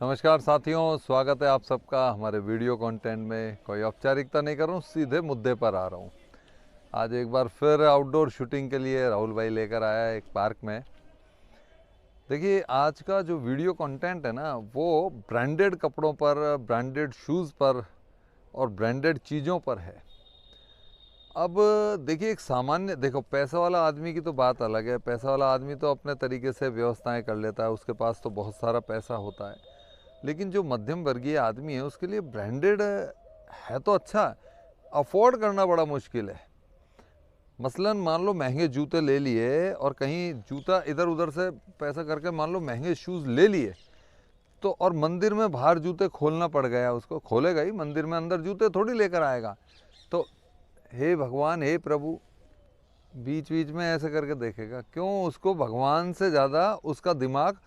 नमस्कार साथियों, स्वागत है आप सबका हमारे वीडियो कंटेंट में। कोई औपचारिकता नहीं कर रहा हूँ, सीधे मुद्दे पर आ रहा हूँ। आज एक बार फिर आउटडोर शूटिंग के लिए राहुल भाई लेकर आया है एक पार्क में। देखिए, आज का जो वीडियो कंटेंट है ना, वो ब्रांडेड कपड़ों पर, ब्रांडेड शूज़ पर और ब्रांडेड चीज़ों पर है। अब देखिए, एक सामान्य देखो, पैसा वाला आदमी की तो बात अलग है। पैसा वाला आदमी तो अपने तरीके से व्यवस्थाएं कर लेता है, उसके पास तो बहुत सारा पैसा होता है। लेकिन जो मध्यम वर्गीय आदमी है, उसके लिए ब्रांडेड है तो अच्छा, अफोर्ड करना बड़ा मुश्किल है। मसलन मान लो महंगे जूते ले लिए और कहीं जूता इधर उधर से पैसा करके मान लो महंगे शूज़ ले लिए, तो और मंदिर में बाहर जूते खोलना पड़ गया, उसको खोलेगा ही, मंदिर में अंदर जूते थोड़ी लेकर आएगा। तो हे भगवान, हे प्रभु, बीच बीच में ऐसे करके देखेगा। क्यों? उसको भगवान से ज़्यादा उसका दिमाग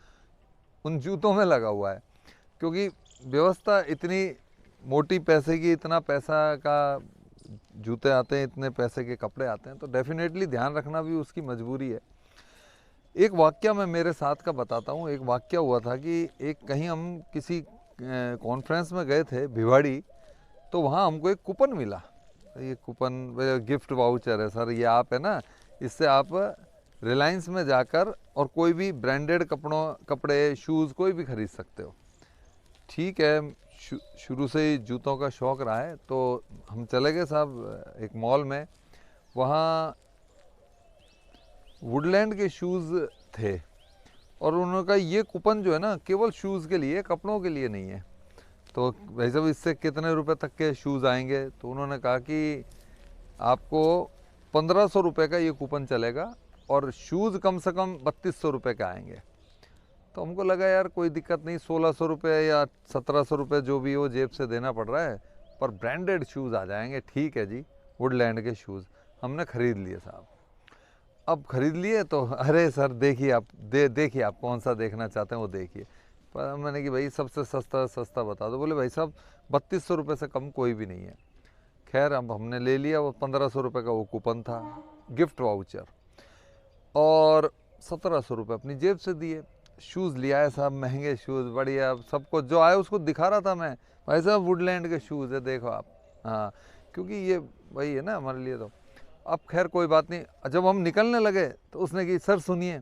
उन जूतों में लगा हुआ है, क्योंकि व्यवस्था इतनी मोटी पैसे की, इतना पैसा का जूते आते हैं, इतने पैसे के कपड़े आते हैं, तो डेफिनेटली ध्यान रखना भी उसकी मजबूरी है। एक वाक्य मैं मेरे साथ का बताता हूँ। एक वाक्य हुआ था कि एक कहीं हम किसी कॉन्फ्रेंस में गए थे भिवाड़ी, तो वहाँ हमको एक कूपन मिला। ये कूपन गिफ्ट वाउचर है सर, ये आप है ना, इससे आप रिलायंस में जाकर और कोई भी ब्रांडेड कपड़े शूज़ कोई भी खरीद सकते हो। ठीक है, शुरू से ही जूतों का शौक़ रहा है, तो हम चले गए साहब एक मॉल में। वहाँ वुडलैंड के शूज़ थे और उन्होंने कहा ये कूपन जो है ना, केवल शूज़ के लिए, कपड़ों के लिए नहीं है। तो भाई साहब, इससे कितने रुपए तक के शूज़ आएंगे? तो उन्होंने कहा कि आपको 1500 रुपये का ये कूपन चलेगा और शूज़ कम से कम 3200 रुपये का आएंगे। तो हमको लगा यार कोई दिक्कत नहीं, 1600 रुपये या 1700 रुपये जो भी हो जेब से देना पड़ रहा है, पर ब्रांडेड शूज़ आ जाएंगे। ठीक है जी, वुडलैंड के शूज़ हमने ख़रीद लिए साहब। अब ख़रीद लिए तो अरे सर देखिए आप, देखिए आप कौन सा देखना चाहते हैं वो देखिए। पर मैंने कि भाई सबसे सस्ता बता दो। बोले भाई साहब 3200 रुपये से कम कोई भी नहीं है। खैर, अब हमने ले लिया। वो 1500 रुपये का वो कूपन था, गिफ्ट वाउचर, और 1700 रुपये अपनी जेब से दिए। शूज़ लिया है साहब, महंगे शूज़, बढ़िया, सबको जो आए उसको दिखा रहा था मैं, भाई साहब वुडलैंड के शूज़ है, देखो आप। हाँ, क्योंकि ये वही है ना हमारे लिए। तो अब खैर कोई बात नहीं। जब हम निकलने लगे तो उसने कि सर सुनिए,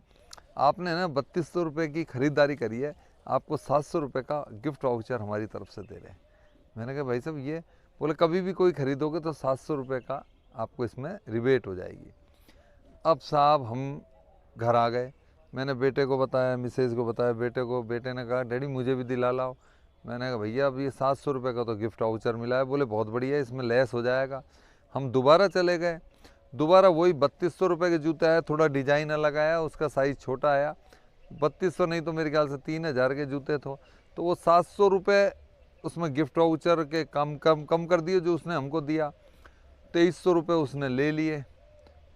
आपने ना 3200 रुपये की ख़रीदारी करी है, आपको 700 रुपये का गिफ्ट वाउचर हमारी तरफ से दे रहे हैं। मैंने कहा भाई साहब ये, बोले कभी भी कोई ख़रीदोगे तो 700 रुपये का आपको इसमें रिबेट हो जाएगी। अब साहब हम घर आ गए, मैंने बेटे को बताया, मिसेज़ को बताया, बेटे ने कहा डैडी मुझे भी दिला लाओ। मैंने कहा भैया अब ये 700 रुपये का तो गिफ्ट वाउचर मिला है। बोले बहुत बढ़िया, इसमें लेस हो जाएगा। हम दोबारा चले गए, दोबारा वही 3200 रुपये के जूते आया, थोड़ा डिजाइन अलग आया, उसका साइज़ छोटा आया। 3200 नहीं तो मेरे ख्याल से 3000 के जूते थे। तो वो 700 रुपये उसमें गिफ्ट वाउचर के कम कर दिए जो उसने हमको दिया। 2300 रुपये उसने ले लिए,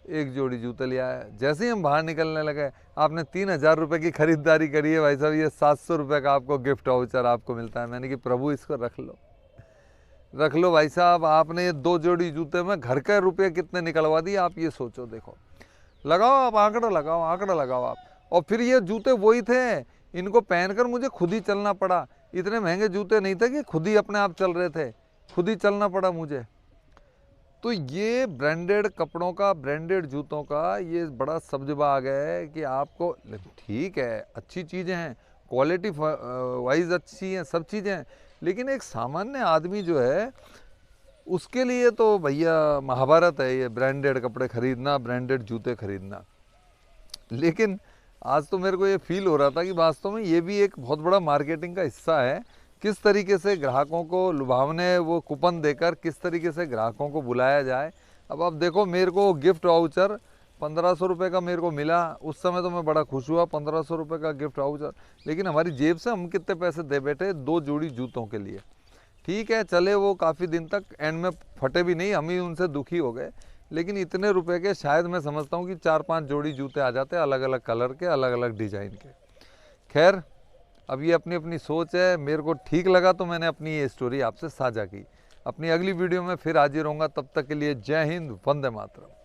एक जोड़ी जूते ले आया। जैसे ही हम बाहर निकलने लगे, आपने 3000 रुपये की खरीदारी करी है भाई साहब, ये 700 रुपये का आपको गिफ्ट वाउचर आपको मिलता है। मैंने कि प्रभु इसको रख लो भाई साहब। आपने ये 2 जोड़ी जूते में घर के रुपये कितने निकलवा दिए, आप ये सोचो। देखो, लगाओ आप आंकड़ा लगाओ आप। और फिर ये जूते वही थे, इनको पहनकर मुझे खुद ही चलना पड़ा। इतने महंगे जूते नहीं थे कि खुद ही अपने आप चल रहे थे, खुद ही चलना पड़ा मुझे। तो ये ब्रांडेड कपड़ों का, ब्रांडेड जूतों का ये बड़ा सब्ज़बाग है कि आपको, ठीक है अच्छी चीज़ें हैं, क्वालिटी वाइज अच्छी हैं, सब चीज़ें हैं, लेकिन एक सामान्य आदमी जो है उसके लिए तो भैया महाभारत है ये ब्रांडेड कपड़े खरीदना, ब्रांडेड जूते खरीदना। लेकिन आज तो मेरे को ये फील हो रहा था कि वास्तव में ये भी एक बहुत बड़ा मार्केटिंग का हिस्सा है। किस तरीके से ग्राहकों को लुभावने वो कूपन देकर किस तरीके से ग्राहकों को बुलाया जाए। अब आप देखो, मेरे को गिफ्ट वाउचर 1500 रुपये का मेरे को मिला, उस समय तो मैं बड़ा खुश हुआ, 1500 रुपये का गिफ्ट वाउचर। लेकिन हमारी जेब से हम कितने पैसे दे बैठे 2 जोड़ी जूतों के लिए। ठीक है, चले वो काफ़ी दिन तक, एंड में फटे भी नहीं, हम ही उनसे दुखी हो गए। लेकिन इतने रुपए के शायद मैं समझता हूँ कि 4-5 जोड़ी जूते आ जाते, अलग अलग कलर के, अलग अलग डिज़ाइन के। खैर, अब ये अपनी अपनी सोच है। मेरे को ठीक लगा तो मैंने अपनी ये स्टोरी आपसे साझा की। अपनी अगली वीडियो में फिर हाजिर होऊंगा, तब तक के लिए जय हिंद, वंदे मातरम।